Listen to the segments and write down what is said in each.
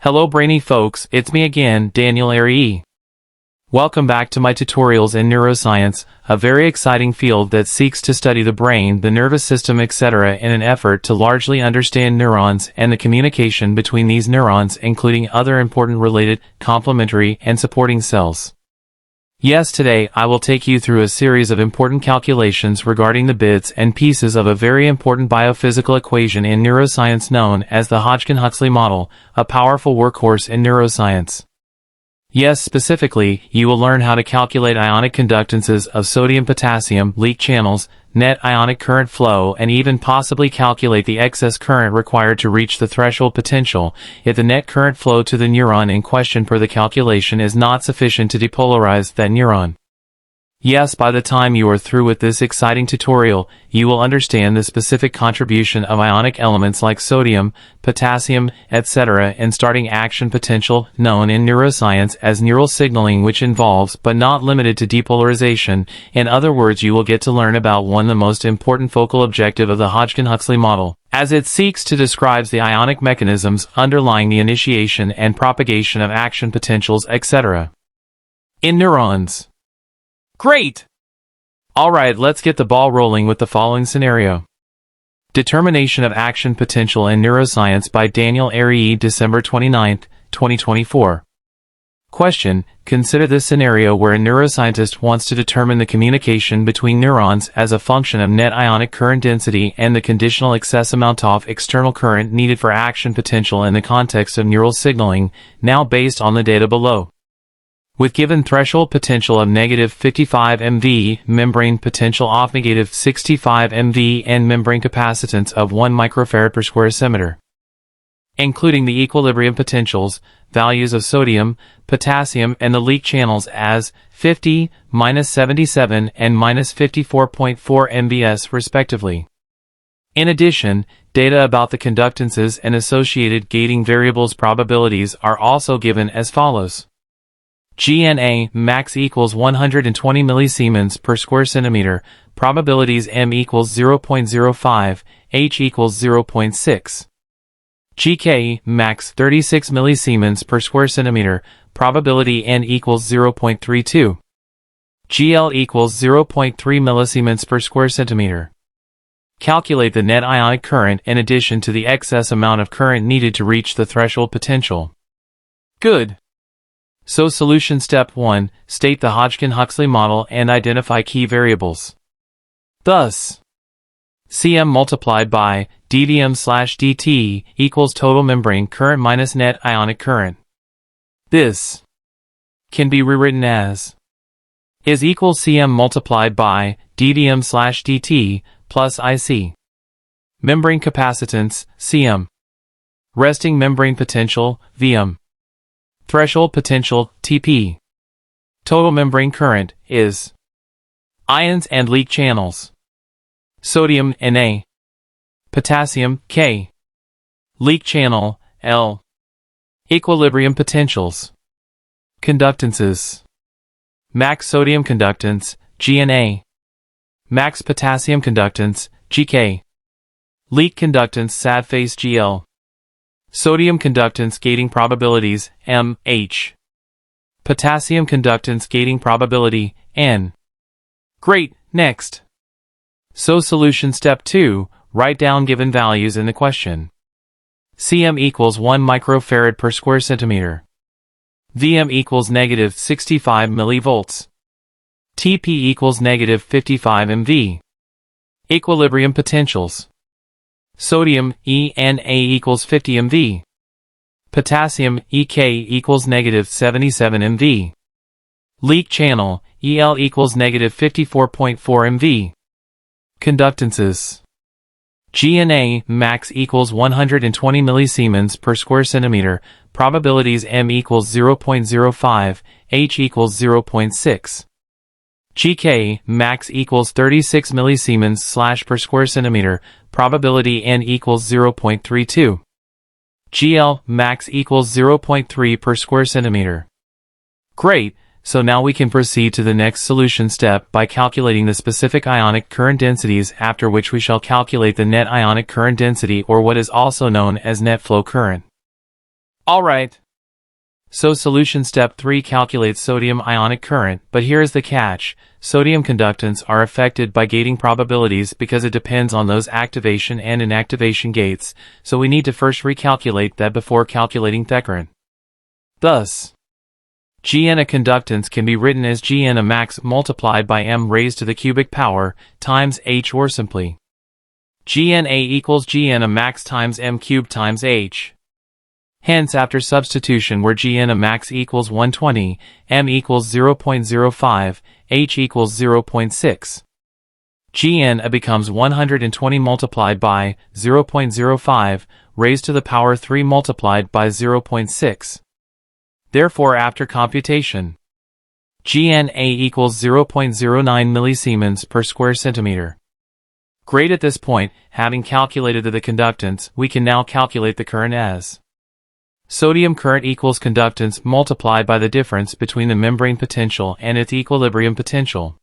Hello brainy folks, it's me again, Daniel Aryee. Welcome back to my tutorials in neuroscience, a very exciting field that seeks to study the brain, the nervous system, etc. in an effort to largely understand neurons and the communication between these neurons, including other important related, complementary, and supporting cells. Yes, today I will take you through a series of important calculations regarding the bits and pieces of a very important biophysical equation in neuroscience known as the Hodgkin-Huxley model, a powerful workhorse in neuroscience. Yes, specifically, you will learn how to calculate ionic conductances of sodium-potassium leak channels, net ionic current flow, and even possibly calculate the excess current required to reach the threshold potential if the net current flow to the neuron in question per the calculation is not sufficient to depolarize that neuron. Yes, by the time you are through with this exciting tutorial, you will understand the specific contribution of ionic elements like sodium, potassium, etc. in starting action potential, known in neuroscience as neural signaling, which involves but not limited to depolarization. In other words, you will get to learn about one of the most important focal objective of the Hodgkin-Huxley model, as it seeks to describe the ionic mechanisms underlying the initiation and propagation of action potentials, etc. in neurons. Great! Alright, let's get the ball rolling with the following scenario. Determination of action potential in neuroscience by Daniel Aryee, December 29, 2024. Question: consider this scenario where a neuroscientist wants to determine the communication between neurons as a function of net ionic current density and the conditional excess amount of external current needed for action potential in the context of neural signaling, now based on the data below. With given threshold potential of negative 55 MV, membrane potential of negative 65 MV, and membrane capacitance of 1 microfarad per square centimeter. Including the equilibrium potentials, values of sodium, potassium, and the leak channels as 50, minus 77, and minus 54.4 MVS respectively. In addition, data about the conductances and associated gating variables probabilities are also given as follows. GNA max equals 120 millisiemens per square centimeter, probabilities M equals 0.05, H equals 0.6. GK max 36 millisiemens per square centimeter, probability N equals 0.32. GL equals 0.3 millisiemens per square centimeter. Calculate the net ionic current in addition to the excess amount of current needed to reach the threshold potential. Good. So solution step 1, state the Hodgkin-Huxley model and identify key variables. Thus, Cm multiplied by dVm/dt equals total membrane current minus net ionic current. This can be rewritten as is equals Cm multiplied by dVm/dt plus Ic. Membrane capacitance, Cm. Resting membrane potential, Vm. Threshold potential, Tp. Total membrane current, is. Ions and leak channels. Sodium, Na. Potassium, K. Leak channel, L. Equilibrium potentials. Conductances. Max sodium conductance, GNA. Max potassium conductance, GK. Leak conductance, sad phase, GL. Sodium conductance gating probabilities, M, H. Potassium conductance gating probability, N. Great, next. So solution step 2, write down given values in the question. Cm equals 1 microfarad per square centimeter. Vm equals negative 65 millivolts. Tp equals negative 55 MV. Equilibrium potentials. Sodium, ENA equals 50 MV. Potassium, EK equals negative 77 MV. Leak channel, EL equals negative 54.4 MV. Conductances. GNA max equals 120 millisiemens per square centimeter, probabilities M equals 0.05, H equals 0.6. GK max equals 36 millisiemens per square centimeter, probability N equals 0.32. GL max equals 0.3 per square centimeter. Great, so now we can proceed to the next solution step by calculating the specific ionic current densities, after which we shall calculate the net ionic current density, or what is also known as net flow current. Alright. So solution step 3 calculates sodium ionic current, but here is the catch. Sodium conductance are affected by gating probabilities because it depends on those activation and inactivation gates, so we need to first recalculate that before calculating the current. Thus, Gn a conductance can be written as Gn a max multiplied by m raised to the cubic power times h, or simply Gn a equals Gn a max times m cubed times h. Hence, after substitution where Gn a max equals 120, m equals 0.05, h equals 0.6. Gn a becomes 120 multiplied by 0.05 raised to the power 3 multiplied by 0.6. Therefore, after computation, Gn a equals 0.09 millisiemens per square centimeter. Great. At this point, having calculated the conductance, we can now calculate the current as sodium current equals conductance multiplied by the difference between the membrane potential and its equilibrium potential,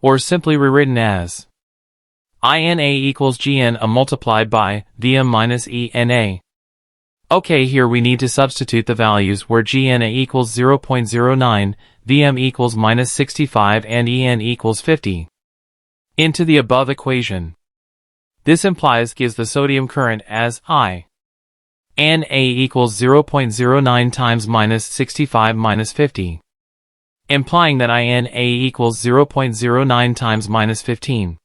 or simply rewritten as Ina equals Gn a multiplied by Vm minus Ena. Okay, here we need to substitute the values where Gn a equals 0.09, Vm equals minus 65 and En equals 50 into the above equation. This gives the sodium current as I Na equals 0.09 times minus 65 minus 50, implying that Ina equals 0.09 times minus 15.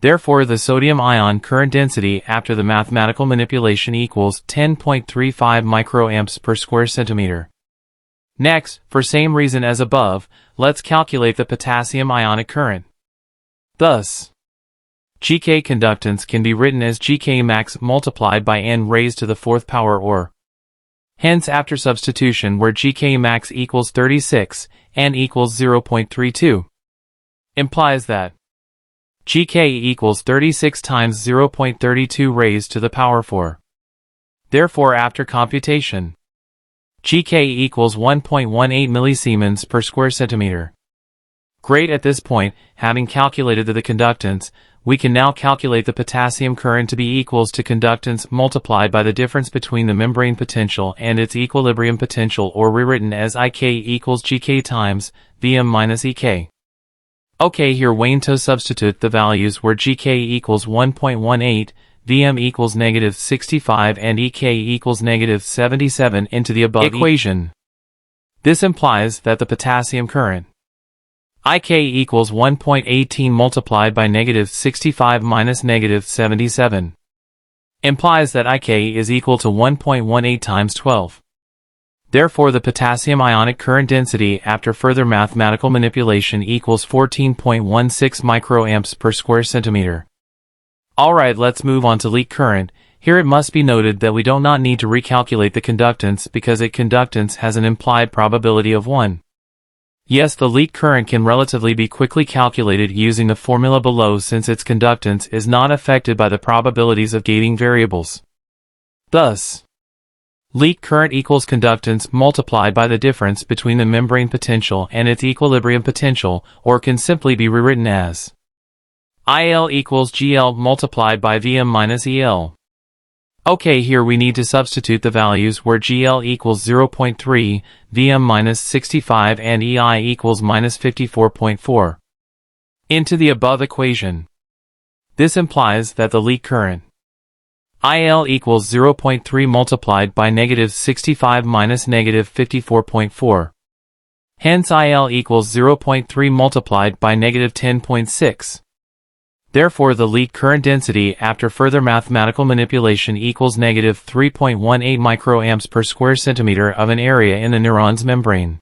Therefore, the sodium ion current density after the mathematical manipulation equals 10.35 microamps per square centimeter. Next, for same reason as above, let's calculate the potassium ionic current. Thus, Gk conductance can be written as Gk max multiplied by n raised to the 4th power, or hence after substitution where Gk max equals 36, n equals 0.32, implies that Gk equals 36 times 0.32 raised to the power 4. Therefore, after computation, Gk equals 1.18 millisiemens per square centimeter. Great. At this point, having calculated the conductance, we can now calculate the potassium current to be equals to conductance multiplied by the difference between the membrane potential and its equilibrium potential, or rewritten as Ik equals Gk times Vm minus Ek. Okay, here we to substitute the values where Gk equals 1.18, Vm equals negative 65 and Ek equals negative 77 into the above equation. This implies that the potassium current Ik equals 1.18 multiplied by negative 65 minus negative 77, implies that Ik is equal to 1.18 times 12. Therefore, the potassium ionic current density after further mathematical manipulation equals 14.16 microamps per square centimeter. Alright, let's move on to leak current. Here it must be noted that we do not need to recalculate the conductance because its conductance has an implied probability of 1. Yes, the leak current can relatively be quickly calculated using the formula below since its conductance is not affected by the probabilities of gating variables. Thus, leak current equals conductance multiplied by the difference between the membrane potential and its equilibrium potential, or can simply be rewritten as IL equals GL multiplied by Vm minus EL. Okay, here we need to substitute the values where GL equals 0.3, Vm minus 65 and EI equals minus 54.4 into the above equation. This implies that the leak current IL equals 0.3 multiplied by negative 65 minus negative 54.4. Hence IL equals 0.3 multiplied by negative 10.6. Therefore, the leak current density after further mathematical manipulation equals negative 3.18 microamps per square centimeter of an area in the neuron's membrane.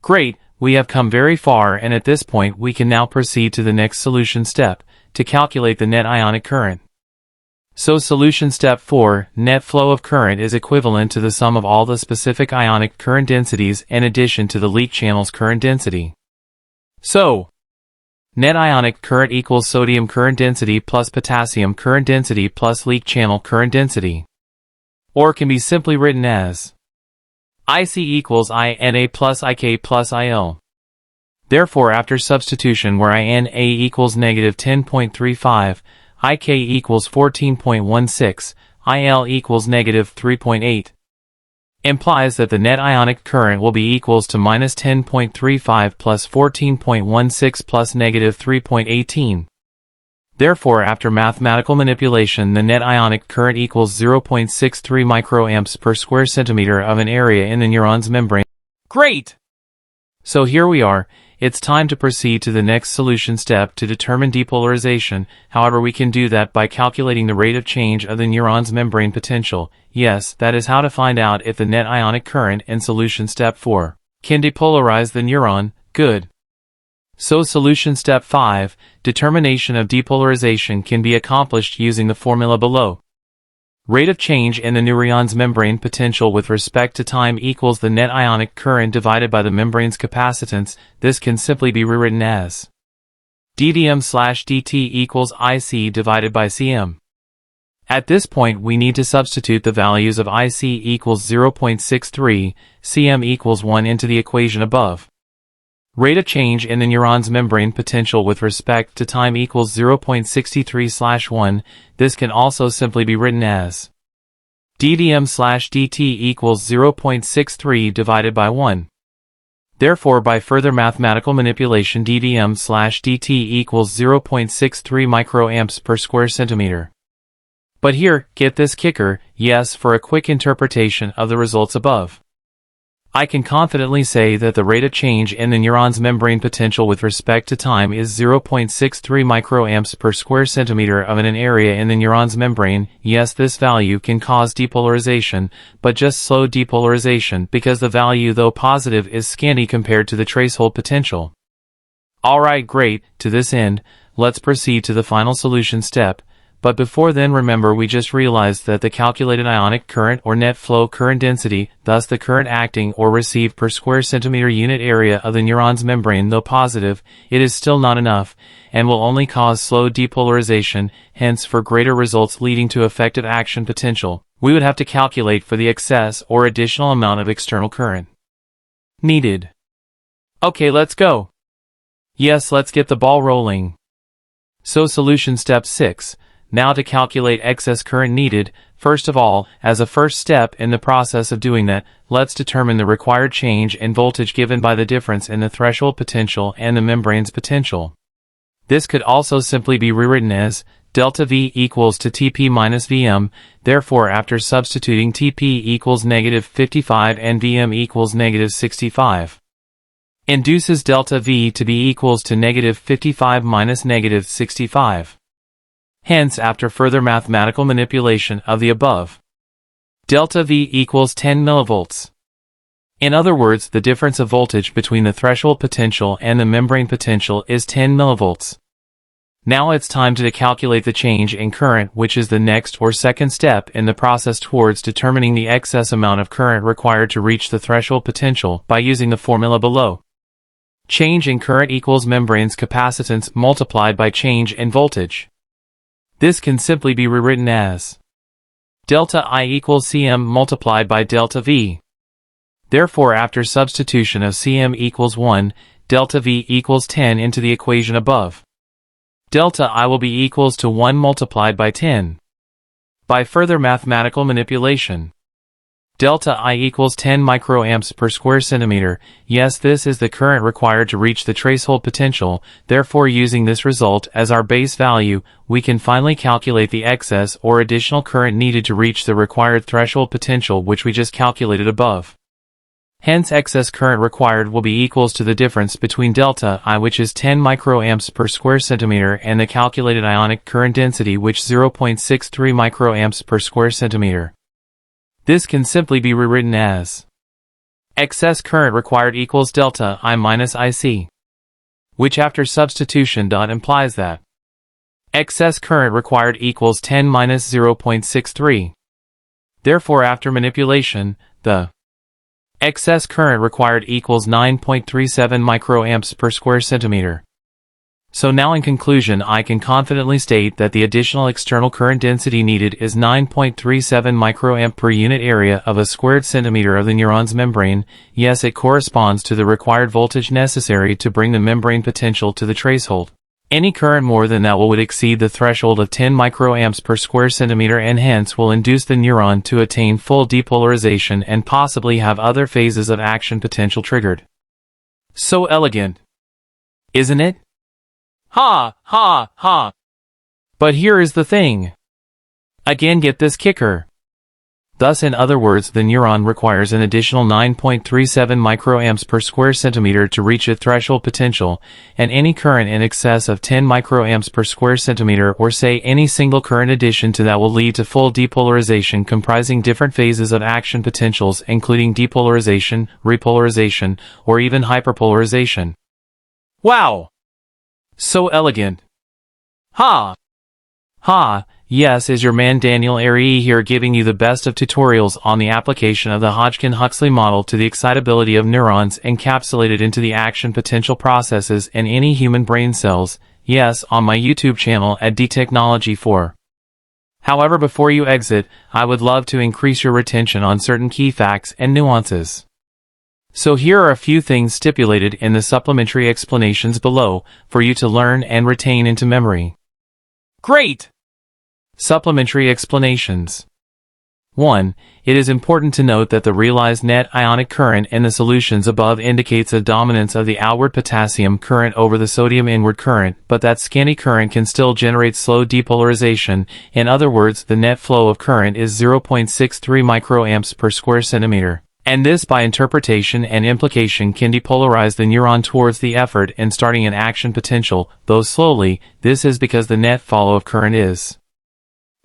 Great, we have come very far, and at this point we can now proceed to the next solution step, to calculate the net ionic current. So solution step 4, net flow of current is equivalent to the sum of all the specific ionic current densities in addition to the leak channel's current density. So, net ionic current equals sodium current density plus potassium current density plus leak channel current density, or can be simply written as IC equals INA plus IK plus IL. Therefore, after substitution where INA equals negative 10.35, IK equals 14.16, IL equals negative 3.8. implies that the net ionic current will be equals to minus 10.35 plus 14.16 plus negative 3.18. Therefore, after mathematical manipulation, the net ionic current equals 0.63 microamps per square centimeter of an area in the neuron's membrane. Great! So here we are. It's time to proceed to the next solution step to determine depolarization. However, we can do that by calculating the rate of change of the neuron's membrane potential. Yes, that is how to find out if the net ionic current in solution step 4 can depolarize the neuron. Good. So solution step 5, determination of depolarization can be accomplished using the formula below. Rate of change in the neuron's membrane potential with respect to time equals the net ionic current divided by the membrane's capacitance. This can simply be rewritten as ddm/dt equals IC divided by Cm. At this point, we need to substitute the values of IC equals 0.63, Cm equals 1 into the equation above. Rate of change in the neuron's membrane potential with respect to time equals 0.63/1. This can also simply be written as ddm/dt equals 0.63 divided by 1. Therefore, by further mathematical manipulation, ddm/dt equals 0.63 microamps per square centimeter. But here, get this kicker, yes, for a quick interpretation of the results above. I can confidently say that the rate of change in the neuron's membrane potential with respect to time is 0.63 microamps per square centimeter of an area in the neuron's membrane. Yes, this value can cause depolarization, but just slow depolarization because the value, though positive, is scanty compared to the tracehold potential. Alright, great. To this end, let's proceed to the final solution step. But before then, remember, we just realized that the calculated ionic current or net flow current density, thus the current acting or received per square centimeter unit area of the neuron's membrane, though positive, it is still not enough, and will only cause slow depolarization. Hence, for greater results leading to effective action potential, we would have to calculate for the excess or additional amount of external current needed. Okay, let's go. Yes, let's get the ball rolling. So solution step 6. Now to calculate excess current needed. First of all, as a first step in the process of doing that, let's determine the required change in voltage given by the difference in the threshold potential and the membrane's potential. This could also simply be rewritten as delta V equals to Tp minus Vm. Therefore, after substituting Tp equals negative 55 and Vm equals negative 65, induces delta V to be equals to negative 55 minus negative 65. Hence, after further mathematical manipulation of the above, delta V equals 10 millivolts. In other words, the difference of voltage between the threshold potential and the membrane potential is 10 millivolts. Now it's time to calculate the change in current, which is the next or second step in the process towards determining the excess amount of current required to reach the threshold potential by using the formula below. Change in current equals membrane's capacitance multiplied by change in voltage. This can simply be rewritten as delta I equals Cm multiplied by delta V. Therefore, after substitution of Cm equals 1, delta V equals 10 into the equation above, delta I will be equals to 1 multiplied by 10. By further mathematical manipulation, delta I equals 10 microamps per square centimeter. Yes, this is the current required to reach the tracehold potential. Therefore, using this result as our base value, we can finally calculate the excess or additional current needed to reach the required threshold potential, which we just calculated above. Hence, excess current required will be equals to the difference between delta I, which is 10 microamps per square centimeter, and the calculated ionic current density, which 0.63 microamps per square centimeter. This can simply be rewritten as excess current required equals delta I minus IC, which after substitution implies that excess current required equals 10 minus 0.63. Therefore, after manipulation, the excess current required equals 9.37 microamps per square centimeter. So now, in conclusion, I can confidently state that the additional external current density needed is 9.37 microamp per unit area of a squared centimeter of the neuron's membrane. Yes, it corresponds to the required voltage necessary to bring the membrane potential to the tracehold. Any current more than that would exceed the threshold of 10 microamps per square centimeter and hence will induce the neuron to attain full depolarization and possibly have other phases of action potential triggered. So elegant, isn't it? Ha, ha, ha. But here is the thing. Again, get this kicker. Thus, in other words, the neuron requires an additional 9.37 microamps per square centimeter to reach its threshold potential, and any current in excess of 10 microamps per square centimeter, or say any single current addition to that, will lead to full depolarization comprising different phases of action potentials, including depolarization, repolarization, or even hyperpolarization. Wow! So elegant. Ha! Ha! Yes, is your man Daniel Aryee here, giving you the best of tutorials on the application of the Hodgkin-Huxley model to the excitability of neurons encapsulated into the action potential processes in any human brain cells, yes, on my YouTube channel at dtechnology4. However, before you exit, I would love to increase your retention on certain key facts and nuances. So here are a few things stipulated in the supplementary explanations below for you to learn and retain into memory. Great! Supplementary explanations. 1. It is important to note that the realized net ionic current in the solutions above indicates a dominance of the outward potassium current over the sodium inward current, but that scanty current can still generate slow depolarization. In other words, the net flow of current is 0.63 microamps per square centimeter. And this, by interpretation and implication, can depolarize the neuron towards the effort in starting an action potential, though slowly. This is because the net flow of current is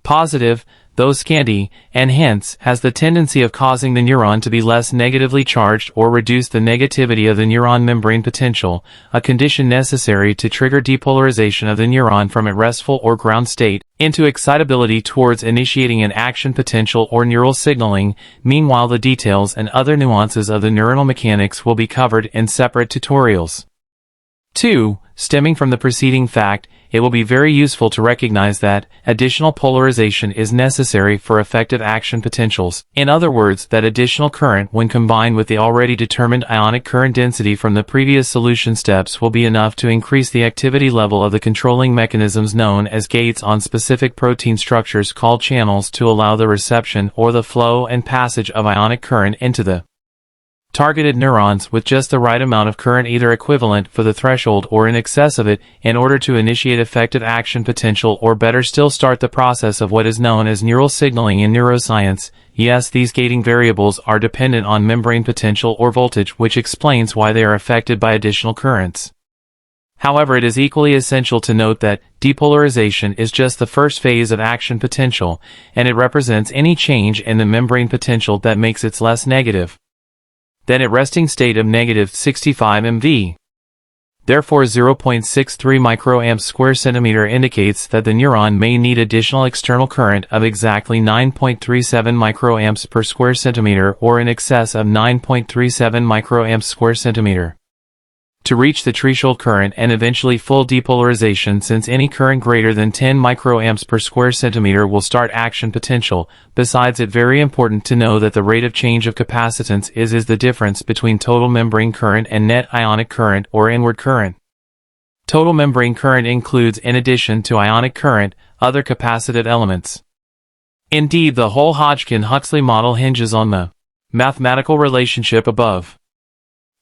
positive, though scanty, and hence has the tendency of causing the neuron to be less negatively charged or reduce the negativity of the neuron membrane potential, a condition necessary to trigger depolarization of the neuron from its restful or ground state into excitability towards initiating an action potential or neural signaling. Meanwhile, the details and other nuances of the neuronal mechanics will be covered in separate tutorials. 2. Stemming from the preceding fact, it will be very useful to recognize that additional polarization is necessary for effective action potentials. In other words, that additional current, when combined with the already determined ionic current density from the previous solution steps, will be enough to increase the activity level of the controlling mechanisms known as gates on specific protein structures called channels to allow the reception or the flow and passage of ionic current into the targeted neurons with just the right amount of current, either equivalent for the threshold or in excess of it, in order to initiate effective action potential, or better still, start the process of what is known as neural signaling in neuroscience. Yes, these gating variables are dependent on membrane potential or voltage, which explains why they are affected by additional currents. However, it is equally essential to note that depolarization is just the first phase of action potential, and it represents any change in the membrane potential that makes it less negative than at resting state of negative 65 MV. Therefore, 0.63 microamps square centimeter indicates that the neuron may need additional external current of exactly 9.37 microamps per square centimeter, or in excess of 9.37 microamps square centimeter, to reach the threshold current and eventually full depolarization, since any current greater than 10 microamps per square centimeter will start action potential. Besides, it's very important to know that the rate of change of capacitance is the difference between total membrane current and net ionic current or inward current. Total membrane current includes, in addition to ionic current, other capacitive elements. Indeed, the whole Hodgkin-Huxley model hinges on the mathematical relationship above.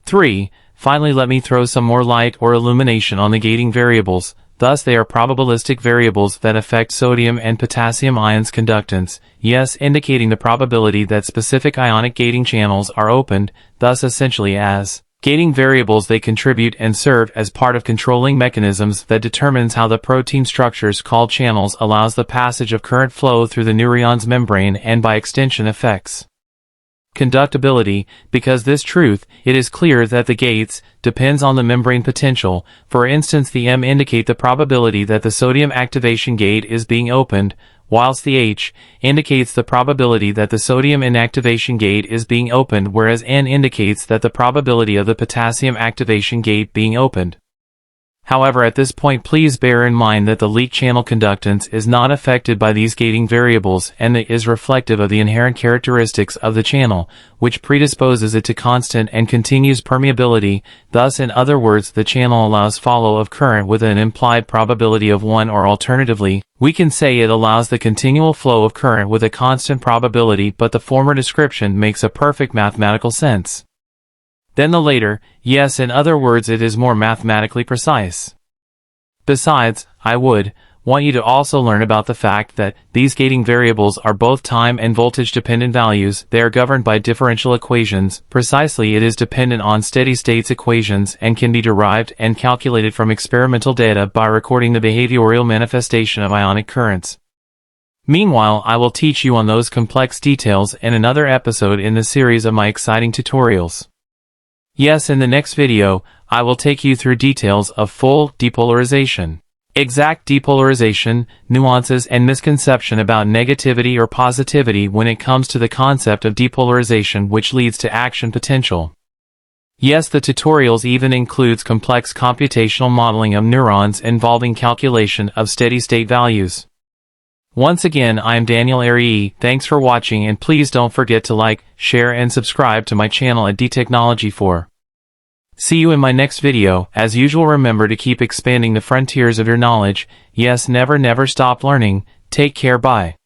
3. Finally, let me throw some more light or illumination on the gating variables. Thus, they are probabilistic variables that affect sodium and potassium ions conductance, yes, indicating the probability that specific ionic gating channels are opened. Thus, essentially as gating variables, they contribute and serve as part of controlling mechanisms that determines how the protein structures called channels allows the passage of current flow through the neuron's membrane, and by extension affects conductibility. Because this truth, it is clear that the gates depends on the membrane potential. For instance, the M indicate the probability that the sodium activation gate is being opened, whilst the H indicates the probability that the sodium inactivation gate is being opened, whereas N indicates that the probability of the potassium activation gate being opened. However, at this point please bear in mind that the leak channel conductance is not affected by these gating variables and that is reflective of the inherent characteristics of the channel, which predisposes it to constant and continuous permeability. Thus, in other words, the channel allows flow of current with an implied probability of 1, or alternatively, we can say it allows the continual flow of current with a constant probability, but the former description makes a perfect mathematical sense than the later. Yes, in other words, it is more mathematically precise. Besides, I would want you to also learn about the fact that these gating variables are both time and voltage dependent values. They are governed by differential equations. Precisely, it is dependent on steady states equations and can be derived and calculated from experimental data by recording the behavioral manifestation of ionic currents. Meanwhile, I will teach you on those complex details in another episode in the series of my exciting tutorials. Yes, in the next video, I will take you through details of full depolarization, exact depolarization, nuances and misconception about negativity or positivity when it comes to the concept of depolarization, which leads to action potential. Yes, the tutorials even includes complex computational modeling of neurons involving calculation of steady-state values. Once again, I am Aryee. Thanks for watching, and please don't forget to like, share and subscribe to my channel at dtechnology4. See you in my next video. As usual, remember to keep expanding the frontiers of your knowledge. Yes, never stop learning. Take care, bye.